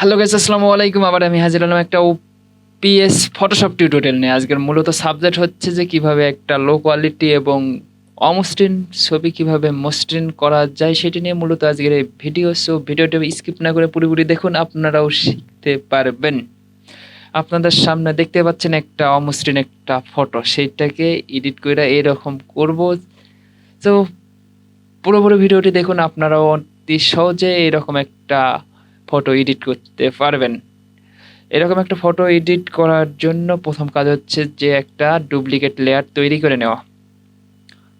Hello guys, আসসালামু আলাইকুম। আবার আমি হাজির হলাম একটা ওপিএস ফটোশপ টিউটোরিয়াল নিয়ে। আজকের মূলত সাবজেক্ট হচ্ছে যে কিভাবে একটা লো কোয়ালিটি এবং অমসৃণ ছবি কিভাবে মসৃণ করা যায় সেটি নিয়ে মূলত আজকের এই ভিডিও। সো ভিডিওটা স্কিপ না করে পুরোপুরি দেখুন, আপনারাও শিখতে পারবেন। আপনাদের সামনে দেখতে পাচ্ছেন একটা অমসৃণ একটা ফটো, সেইটাকে এডিট করে এরকম করব। তো পুরোপুরি ভিডিওটি দেখুন, আপনারাও অতি সহজে এরকম একটা ফটো এডিট করতে পারবেন। এরকম একটা ফটো এডিট করার জন্য প্রথম কাজ হচ্ছে যে একটা ডুপ্লিকেট লেয়ার তৈরি করে নেওয়া।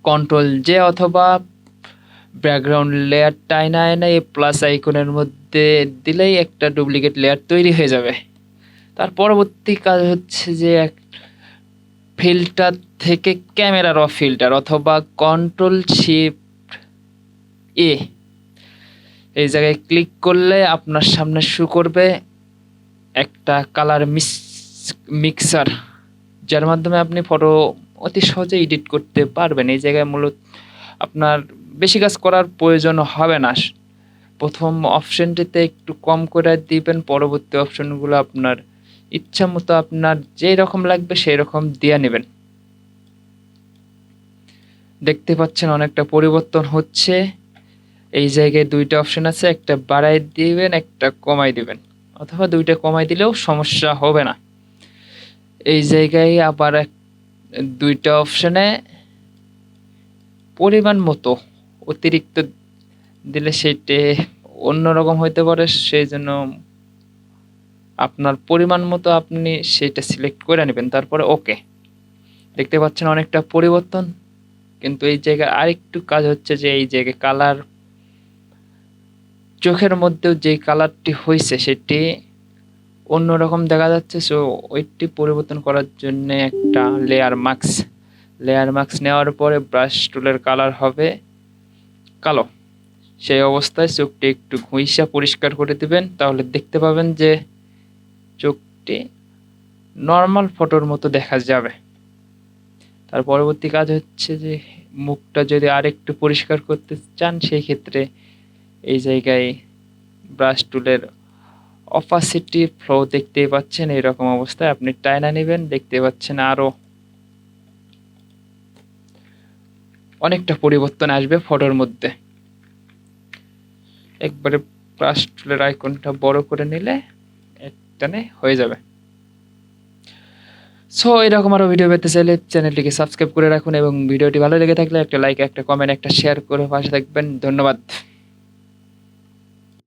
কন্ট্রোল জে অথবা ব্যাকগ্রাউন্ড লেয়ার টাইনা এনে এই প্লাস আইকনের মধ্যে দিলেই একটা ডুপ্লিকেট লেয়ার তৈরি হয়ে যাবে। তার পরবর্তী কাজ হচ্ছে যে ফিল্টার থেকে ক্যামেরা র ফিল্টার অথবা কন্ট্রোল শিফট এ এই জায়গায় ক্লিক করলে আপনার সামনে শো করবে একটা কালার মিক্সার, যার মাধ্যমে আপনি ফটো অতি সহজে এডিট করতে পারবেন। এই জায়গায় মূলত আপনার বেশি কাজ করার প্রয়োজন হবে না। প্রথম অপশনটিতে একটু কম করে দিবেন, পরবর্তী অপশনগুলো আপনার ইচ্ছা মতো আপনার যেই রকম লাগবে সেই রকম দিয়ে নেবেন। দেখতে পাচ্ছেন অনেকটা পরিবর্তন হচ্ছে। এই জায়গায় দুইটা অপশন আছে, একটা বাড়াই দিবেন একটা কমাই দিবেন, অথবা দুইটা কমাই দিলেও সমস্যা হবে না। এই জায়গায় আবার দুইটা অপশনে পরিমাণ মতো অতিরিক্ত দিলে সেটা অন্যরকম হইতে পারে, সেই জন্য আপনার পরিমাণ মতো আপনি সেটা সিলেক্ট করে নেবেন, তারপরে ওকে। দেখতে পাচ্ছেন অনেকটা পরিবর্তন। কিন্তু এই জায়গায় আরেকটু কাজ হচ্ছে যে এই জায়গায় কালার, চোখের মধ্যেও যে কালারটি হয়েছে সেটি অন্যরকম দেখা যাচ্ছে। সো ওইটি পরিবর্তন করার জন্য একটা লেয়ার মাস্ক নেওয়ার পরে ব্রাশ টুলের কালার হবে কালো। সেই অবস্থায় চোখটি একটু ঘুইসা পরিষ্কার করে দিবেন, তাহলে দেখতে পাবেন যে চোখটি নর্মাল ফটোর মতো দেখা যাবে। তার পরবর্তী কাজ হচ্ছে যে মুখটা যদি আরেকটু পরিষ্কার করতে চান, সেই ক্ষেত্রে এই জায়গায় ব্রাশ টুলের অপাসিটি ফ্লো দেখতেই পাচ্ছেন। এইরকম অবস্থায় আপনি টাইনা নেবেন, দেখতে পাচ্ছেন আরো অনেকটা পরিবর্তন আসবে ফটোর মধ্যে। একবারে ব্রাশ টুলের আইকনটা বড় করে নিলে একটানে হয়ে যাবে। সো এরকম আরো ভিডিও পেতে চাইলে চ্যানেলটিকে সাবস্ক্রাইব করে রাখুন এবং ভিডিওটি ভালো লেগে থাকলে একটা লাইক, একটা কমেন্ট, একটা শেয়ার করে পাশে থাকবেন। ধন্যবাদ।